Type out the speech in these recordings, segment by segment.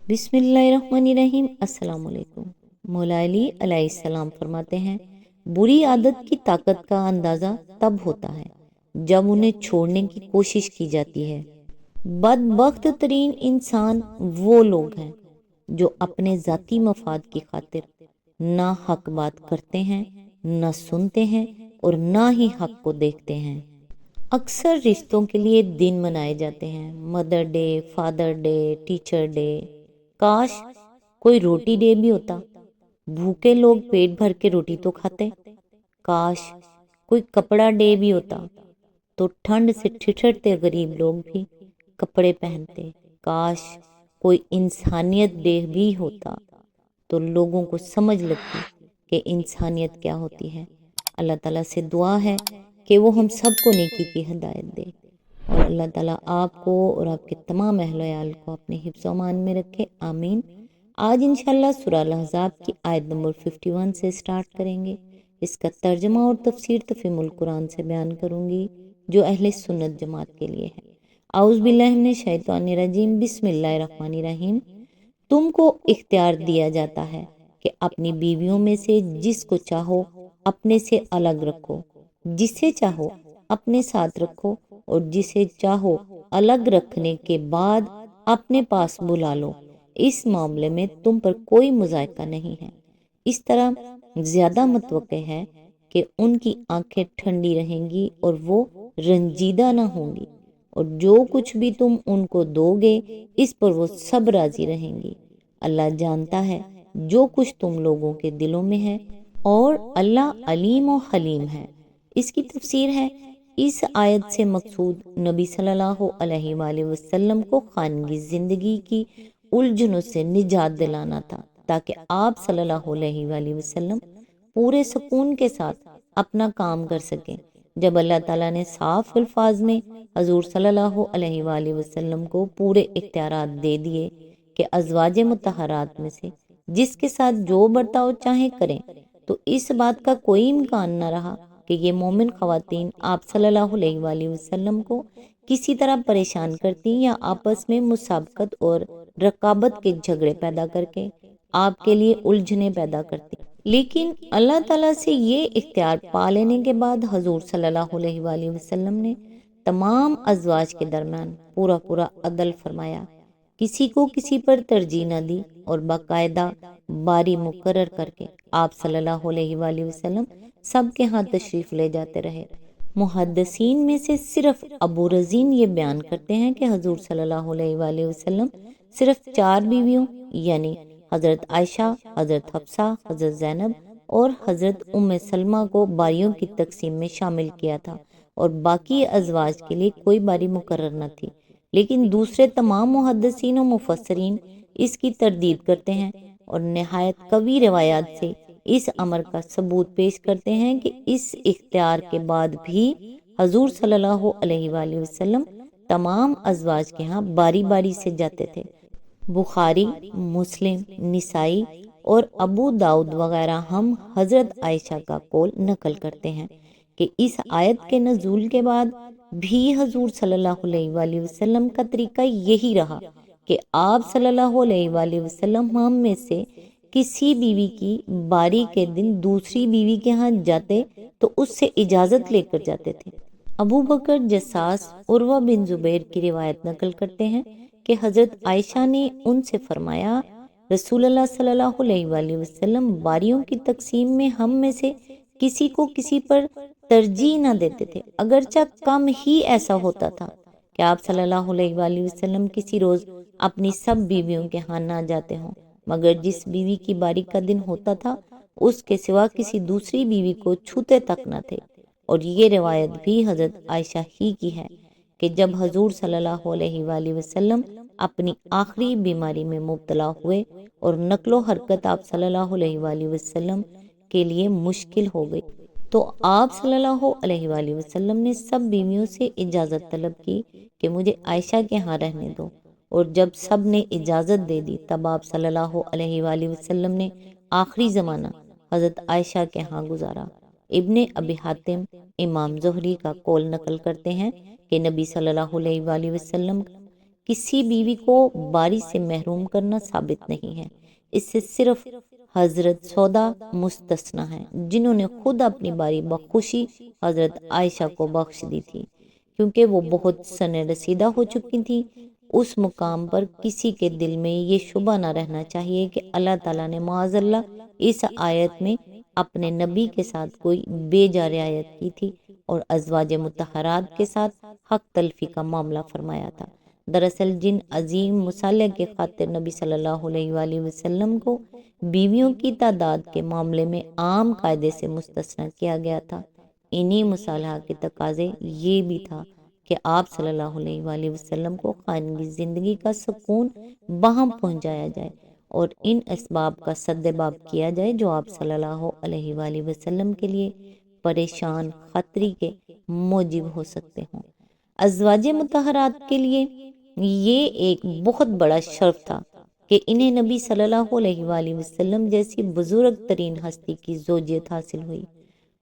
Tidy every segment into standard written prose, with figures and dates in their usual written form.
بسم اللہ الرحمن الرحیم۔ السلام علیکم۔ مولا علی علیہ السلام فرماتے ہیں، بری عادت کی طاقت کا اندازہ تب ہوتا ہے جب انہیں چھوڑنے کی کوشش کی جاتی ہے۔ بدبخت ترین انسان وہ لوگ ہیں جو اپنے ذاتی مفاد کی خاطر نہ حق بات کرتے ہیں، نہ سنتے ہیں اور نہ ہی حق کو دیکھتے ہیں۔ اکثر رشتوں کے لیے دن منائے جاتے ہیں، mother day, father day, teacher day. کاش کوئی روٹی ڈے بھی ہوتا، بھوکے لوگ پیٹ بھر کے روٹی تو کھاتے۔ کاش کوئی کپڑا ڈے بھی ہوتا تو ٹھنڈ سے ٹھٹھرتے غریب لوگ بھی کپڑے پہنتے۔ کاش کوئی انسانیت ڈے بھی ہوتا تو لوگوں کو سمجھ لگتی کہ انسانیت کیا ہوتی ہے۔ اللہ تعالیٰ سے دعا ہے کہ وہ ہم سب کو نیکی کی ہدایت دے، اور اللہ تعالیٰ آپ کو اور آپ کے تمام اہل و عیال کو اپنے حفظ و امان میں رکھے، آمین۔ آج انشاءاللہ سورہ الاحزاب کی آیت نمبر 51 سے سٹارٹ کریں گے۔ اس کا ترجمہ اور تفسیر تفہیم القرآن سے بیان کروں گی جو اہل سنت جماعت کے لیے ہے۔ اعوذ باللہ من الشیطان الرجیم، بسم اللہ الرحمن الرحیم۔ تم کو اختیار دیا جاتا ہے کہ اپنی بیویوں میں سے جس کو چاہو اپنے سے الگ رکھو، جسے چاہو اپنے ساتھ رکھو، اور جسے چاہو الگ رکھنے کے بعد اپنے پاس بلا لو۔ اس معاملے میں تم پر کوئی مذائقہ نہیں ہے۔ اس طرح زیادہ متوقع ہے کہ ان کی آنکھیں ٹھنڈی رہیں گی اور وہ رنجیدہ نہ ہوں گی، اور جو کچھ بھی تم ان کو دو گے اس پر وہ سب راضی رہیں گی۔ اللہ جانتا ہے جو کچھ تم لوگوں کے دلوں میں ہے، اور اللہ علیم و حلیم ہے۔ اس کی تفسیر ہے، اس آیت سے مقصود نبی صلی اللہ علیہ وآلہ وسلم کو خانگی زندگی کی الجھنوں سے نجات دلانا تھا، تاکہ آپ صلی اللہ علیہ وآلہ وسلم پورے سکون کے ساتھ اپنا کام کر سکیں۔ جب اللہ تعالیٰ نے صاف الفاظ میں حضور صلی اللہ علیہ وآلہ وسلم کو پورے اختیارات دے دیے کہ ازواج مطہرات میں سے جس کے ساتھ جو برتاؤ چاہیں کریں، تو اس بات کا کوئی امکان نہ رہا کہ یہ مومن خواتین آپ صلی اللہ علیہ وآلہ وسلم کو کسی طرح پریشان کرتی یا آپس میں مسابقت اور رقابت کے جھگڑے پیدا کر کے آپ کے لیے الجھنیں پیدا کرتی۔ لیکن اللہ تعالیٰ سے یہ اختیار پا لینے کے بعد حضور صلی اللہ علیہ وآلہ وسلم نے تمام ازواج کے درمیان پورا عدل فرمایا، کسی کو کسی پر ترجیح نہ دی، اور باقاعدہ باری مقرر کر کے آپ صلی اللہ علیہ وآلہ وسلم سب کے ہاں تشریف لے جاتے رہے۔ محدثین میں سے صرف ابو رزین یہ بیان کرتے ہیں کہ حضور صلی اللہ علیہ وآلہ وسلم صرف 4 بیویوں یعنی حضرت عائشہ، حضرت حفصہ، حضرت زینب اور حضرت ام سلمہ کو باریوں کی تقسیم میں شامل کیا تھا، اور باقی ازواج کے لیے کوئی باری مقرر نہ تھی۔ لیکن دوسرے تمام محدثین و مفسرین اس کی تردید کرتے ہیں، اور نہایت قوی روایات سے اس امر کا ثبوت پیش کرتے ہیں کہ اس اختیار کے بعد بھی حضور صلی اللہ علیہ وآلہ وسلم تمام ازواج کے ہاں باری باری سے جاتے تھے۔ بخاری، مسلم، نسائی اور ابو داؤد وغیرہ ہم حضرت عائشہ کا قول نقل کرتے ہیں کہ اس آیت کے نزول کے بعد بھی حضور صلی اللہ علیہ وآلہ وسلم کا طریقہ یہی رہا کہ آپ صلی اللہ علیہ وآلہ وسلم ہم میں سے کسی بیوی کی باری کے دن دوسری بیوی کے ہاں جاتے تو اس سے اجازت لے کر جاتے تھے۔ ابو بکر جساس عروہ بن زبیر کی روایت نقل کرتے ہیں کہ حضرت عائشہ نے ان سے فرمایا، رسول اللہ صلی اللہ علیہ وآلہ وسلم باریوں کی تقسیم میں ہم میں سے کسی کو کسی پر ترجیح نہ دیتے تھے، اگرچہ کم ہی ایسا ہوتا تھا کہ آپ صلی اللہ علیہ وآلہ وسلم کسی روز اپنی سب بیویوں کے ہاں نہ جاتے ہوں، مگر جس بیوی کی باری کا دن ہوتا تھا اس کے سوا کسی دوسری بیوی کو چھوتے تک نہ تھے۔ اور یہ روایت بھی حضرت عائشہ ہی کی ہے کہ جب حضور صلی اللہ علیہ وآلہ وسلم اپنی آخری بیماری میں مبتلا ہوئے اور نقل و حرکت آپ صلی اللہ علیہ وآلہ وسلم کے لیے مشکل ہو گئی، تو آپ صلی اللہ علیہ وآلہ وسلم نے سب بیویوں سے اجازت طلب کی کہ مجھے عائشہ کے ہاں رہنے دو، اور جب سب نے اجازت دے دی تب آپ صلی اللہ علیہ وآلہ وسلم نے آخری زمانہ حضرت عائشہ کے ہاں گزارا۔ ابن ابی حاتم امام زہری کا قول نقل کرتے ہیں کہ نبی صلی اللہ علیہ وآلہ وسلم کسی بیوی کو باری سے محروم کرنا ثابت نہیں ہے۔ اس سے صرف حضرت سودا مستثنا ہیں، جنہوں نے خود اپنی باری بخوشی حضرت عائشہ کو بخش دی تھی، کیونکہ وہ بہت سن رسیدہ ہو چکی تھی۔ اس مقام پر کسی کے دل میں یہ شبہ نہ رہنا چاہیے کہ اللہ تعالیٰ نے معاذ اللہ اس آیت میں اپنے نبی کے ساتھ کوئی بے جا رعایت کی تھی اور ازواج مطہرات کے ساتھ حق تلفی کا معاملہ فرمایا تھا۔ دراصل جن عظیم مصالحے کے خاطر نبی صلی اللہ علیہ وآلہ وسلم کو بیویوں کی تعداد کے معاملے میں عام قاعدے سے مستثنی کیا گیا تھا، انہی مصالحہ کے تقاضے یہ بھی تھا کہ آپ صلی اللہ علیہ وآلہ وسلم کو خاندانی زندگی کا سکون باہم پہنچایا جائے اور ان اسباب کا سدباب کیا جائے جو آپ صلی اللہ علیہ وآلہ وسلم کے لیے پریشان خطری کے موجب ہو سکتے ہوں۔ ازواج مطہرات کے لیے یہ ایک بہت بڑا شرف تھا کہ انہیں نبی صلی اللہ علیہ وآلہ وسلم جیسی بزرگ ترین ہستی کی زوجیت حاصل ہوئی،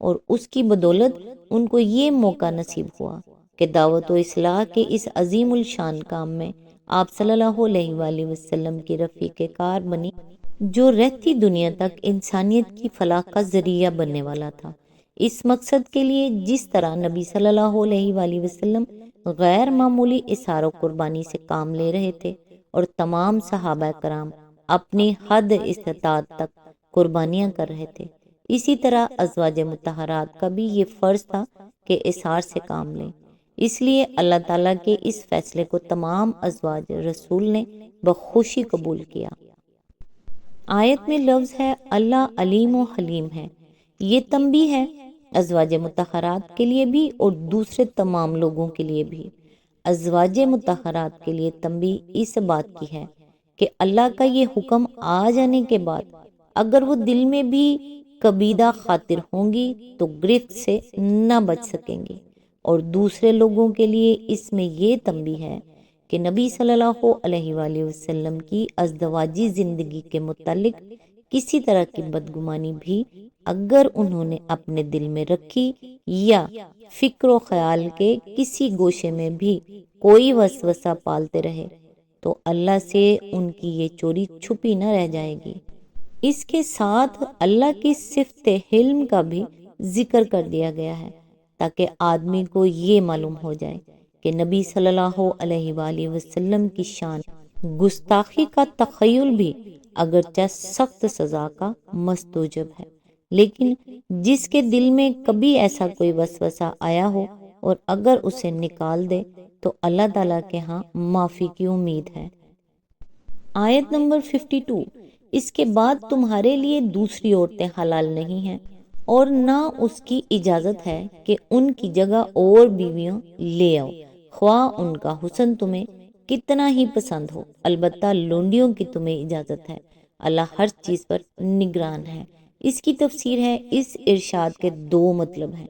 اور اس کی بدولت ان کو یہ موقع نصیب ہوا کہ دعوت و اصلاح کے اس عظیم الشان کام میں آپ صلی اللہ علیہ وآلہ وسلم کی رفیق کار بنی، جو رہتی دنیا تک انسانیت کی فلاح کا ذریعہ بننے والا تھا۔ اس مقصد کے لیے جس طرح نبی صلی اللہ علیہ وآلہ وسلم غیر معمولی اثار و قربانی سے کام لے رہے تھے اور تمام صحابہ کرام اپنی حد استطاعت تک قربانیاں کر رہے تھے، اسی طرح ازواج مطہرات کا بھی یہ فرض تھا کہ اثار سے کام لیں۔ اس لیے اللہ تعالیٰ کے اس فیصلے کو تمام ازواج رسول نے بخوشی قبول کیا۔ آیت میں لفظ ہے اللہ علیم و حلیم ہے، یہ تنبیہ ہے ازواج مطہرات کے لیے بھی اور دوسرے تمام لوگوں کے لیے بھی۔ ازواج مطہرات کے لیے تنبیہ اس بات کی ہے کہ اللہ کا یہ حکم آ جانے کے بعد اگر وہ دل میں بھی کبیدہ خاطر ہوں گی تو گرفت سے نہ بچ سکیں گی، اور دوسرے لوگوں کے لیے اس میں یہ تنبیہ ہے کہ نبی صلی اللہ علیہ وآلہ وسلم کی ازدواجی زندگی کے متعلق کسی طرح کی بدگمانی بھی اگر انہوں نے اپنے دل میں رکھی یا فکر و خیال کے کسی گوشے میں بھی کوئی وسوسہ پالتے رہے تو اللہ سے ان کی یہ چوری چھپی نہ رہ جائے گی۔ اس کے ساتھ اللہ کی صفت حلم کا بھی ذکر کر دیا گیا ہے تاکہ آدمی کو یہ معلوم ہو جائے کہ نبی صلی اللہ علیہ وآلہ وسلم کی شان گستاخی کا تخیل بھی اگرچہ سخت سزا کا مستوجب ہے، لیکن جس کے دل میں کبھی ایسا کوئی وسوسہ آیا ہو اور اگر اسے نکال دے تو اللہ تعالیٰ کے ہاں معافی کی امید ہے۔ آیت نمبر 52، اس کے بعد تمہارے لیے دوسری عورتیں حلال نہیں ہیں اور نہ اس کی اجازت ہے کہ ان کی جگہ اور بیویاں لے آؤ، خواہ ان کا حسن تمہیں کتنا ہی پسند ہو، البتہ لونڈیوں کی تمہیں اجازت ہے، اللہ ہر چیز پر نگران ہے۔ اس کی تفسیر ہے، اس ارشاد کے دو مطلب ہیں،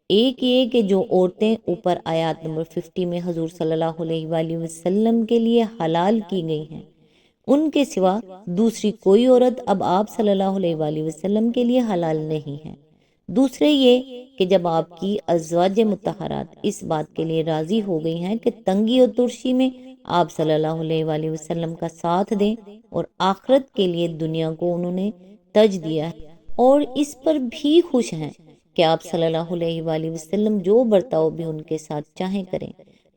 ایک یہ کہ جو عورتیں اوپر آیات نمبر 50 میں حضور صلی اللہ علیہ وآلہ وسلم کے لیے حلال کی گئی ہیں، ان کے سوا دوسری کوئی عورت اب آپ صلی اللہ علیہ وآلہ وسلم کے لیے حلال نہیں ہے۔ دوسرے یہ کہ جب آپ کی ازواج مطہرات اس بات کے لیے راضی ہو گئی ہیں کہ تنگی اور ترشی میں آپ صلی اللہ علیہ وآلہ وسلم کا ساتھ دیں اور آخرت کے لیے دنیا کو انہوں نے تج دیا ہے اور اس پر بھی خوش ہیں کہ آپ صلی اللہ علیہ وآلہ وسلم جو برتاؤ بھی ان کے ساتھ چاہیں کریں،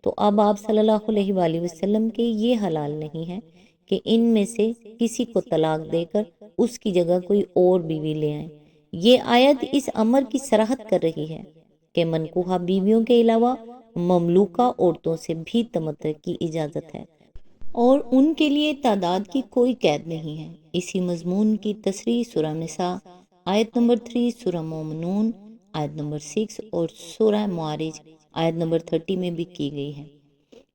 تو اب آپ صلی اللہ علیہ وآلہ وسلم کے یہ حلال نہیں ہے کہ ان میں سے کسی کو طلاق دے کر اس کی جگہ کوئی اور بیوی لے آئیں۔ یہ آیت اس امر کی صراحت کر رہی ہے کہ منکوحہ بیویوں کے علاوہ مملوکہ عورتوں سے بھی تمتع کی اجازت ہے اور ان کے لیے تعداد کی کوئی قید نہیں ہے۔ اسی مضمون کی تصریح سورہ نساء آیت نمبر 3، سورہ مومنون آیت نمبر 6 اور سورہ معارج آیت نمبر 30 میں بھی کی گئی ہے۔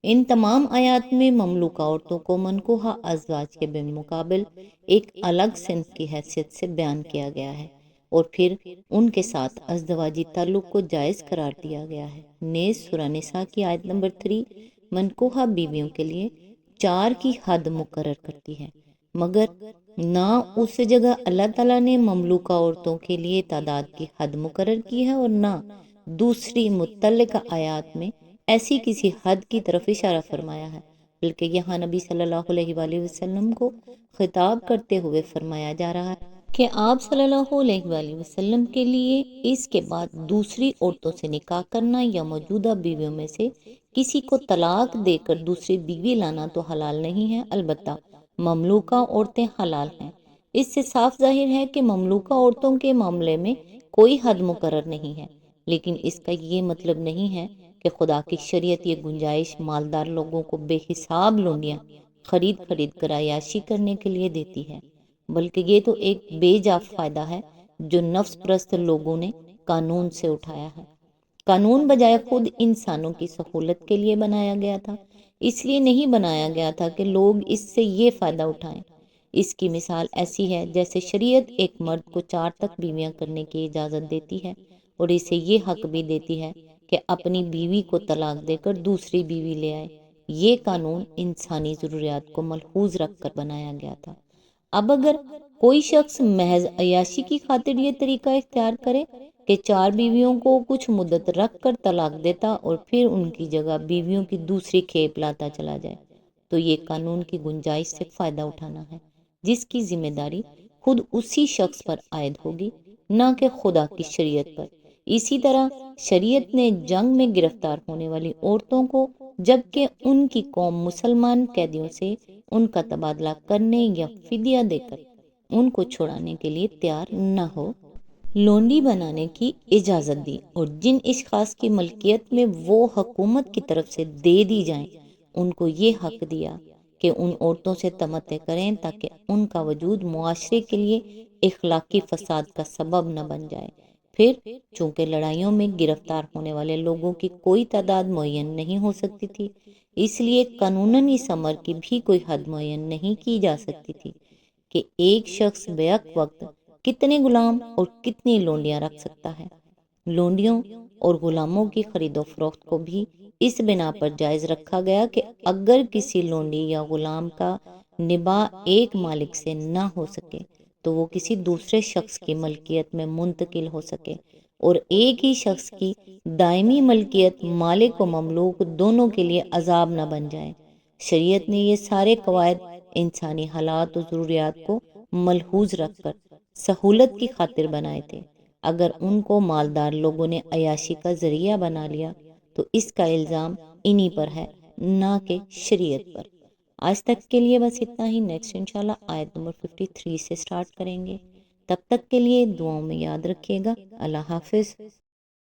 ان تمام آیات میں مملوکہ عورتوں کو منکوحہ ازواج کے بالمقابل ایک الگ صنف کی حیثیت سے بیان کیا گیا ہے اور پھر ان کے ساتھ ازدواجی تعلق کو جائز قرار دیا گیا ہے۔ نیز سورہ نساء کی آیت نمبر 3 منکوحہ بیویوں کے لیے 4 کی حد مقرر کرتی ہے، مگر نہ اس جگہ اللہ تعالیٰ نے مملوکہ عورتوں کے لیے تعداد کی حد مقرر کی ہے اور نہ دوسری متعلقہ آیات میں ایسی کسی حد کی طرف اشارہ فرمایا ہے۔ بلکہ یہاں نبی صلی اللہ علیہ وآلہ وسلم کو خطاب کرتے ہوئے فرمایا جا رہا ہے کہ آپ صلی اللہ علیہ وآلہ وسلم کے لیے اس کے بعد دوسری عورتوں سے نکاح کرنا یا موجودہ بیویوں میں سے کسی کو طلاق دے کر دوسری بیوی لانا تو حلال نہیں ہے، البتہ مملوکہ عورتیں حلال ہیں۔ اس سے صاف ظاہر ہے کہ مملوکہ عورتوں کے معاملے میں کوئی حد مقرر نہیں ہے، لیکن اس کا یہ مطلب نہیں ہے کہ خدا کی شریعت یہ گنجائش مالدار لوگوں کو بے حساب لونڈیاں خرید کر عیاشی کرنے کے لیے دیتی ہے، بلکہ یہ تو ایک بے جا فائدہ ہے جو نفس پرست لوگوں نے قانون سے اٹھایا ہے۔ قانون بجائے خود انسانوں کی سہولت کے لیے بنایا گیا تھا، اس لیے نہیں بنایا گیا تھا کہ لوگ اس سے یہ فائدہ اٹھائیں۔ اس کی مثال ایسی ہے جیسے شریعت ایک مرد کو 4 تک بیویاں کرنے کی اجازت دیتی ہے اور اسے یہ حق بھی دیتی ہے کہ اپنی بیوی کو طلاق دے کر دوسری بیوی لے آئے۔ یہ قانون انسانی ضروریات کو ملحوظ رکھ کر بنایا گیا تھا۔ اب اگر کوئی شخص محض عیاشی کی خاطر یہ طریقہ اختیار کرے کہ 4 بیویوں کو کچھ مدت رکھ کر طلاق دیتا اور پھر ان کی جگہ بیویوں کی دوسری کھیپ لاتا چلا جائے، تو یہ قانون کی گنجائش سے فائدہ اٹھانا ہے، جس کی ذمہ داری خود اسی شخص پر عائد ہوگی، نہ کہ خدا کی شریعت پر۔ اسی طرح شریعت نے جنگ میں گرفتار ہونے والی عورتوں کو، جبکہ ان کی قوم مسلمان قیدیوں سے ان کا تبادلہ کرنے یا فدیہ دے کر ان کو چھڑانے کے لیے تیار نہ ہو، لونڈی بنانے کی اجازت دی، اور جن اشخاص کی ملکیت میں وہ حکومت کی طرف سے دے دی جائیں ان کو یہ حق دیا کہ ان عورتوں سے تمتع کریں تاکہ ان کا وجود معاشرے کے لیے اخلاقی فساد کا سبب نہ بن جائے۔ پھر چونکہ لڑائیوں میں گرفتار ہونے والے لوگوں کی کوئی تعداد معین نہیں ہو سکتی تھی، اس لیے قانوناً اس امر کی بھی کوئی حد معین نہیں کی جا سکتی تھی کہ ایک شخص بیک وقت کتنے غلام اور کتنی لونڈیاں رکھ سکتا ہے۔ لونڈیوں اور غلاموں کی خرید و فروخت کو بھی اس بنا پر جائز رکھا گیا کہ اگر کسی لونڈی یا غلام کا نباہ ایک مالک سے نہ ہو سکے تو وہ کسی دوسرے شخص کی ملکیت میں منتقل ہو سکے، اور ایک ہی شخص کی دائمی ملکیت مالک و مملوک دونوں کے لیے عذاب نہ بن جائے۔ شریعت نے یہ سارے قواعد انسانی حالات و ضروریات کو ملحوظ رکھ کر سہولت کی خاطر بنائے تھے۔ اگر ان کو مالدار لوگوں نے عیاشی کا ذریعہ بنا لیا تو اس کا الزام انہی پر ہے، نہ کہ شریعت پر۔ آج تک کے لیے بس اتنا ہی، نیکسٹ انشاءاللہ آیت نمبر 53 سے سٹارٹ کریں گے۔ تب تک کے لیے دعاؤں میں یاد رکھیے گا۔ اللہ حافظ۔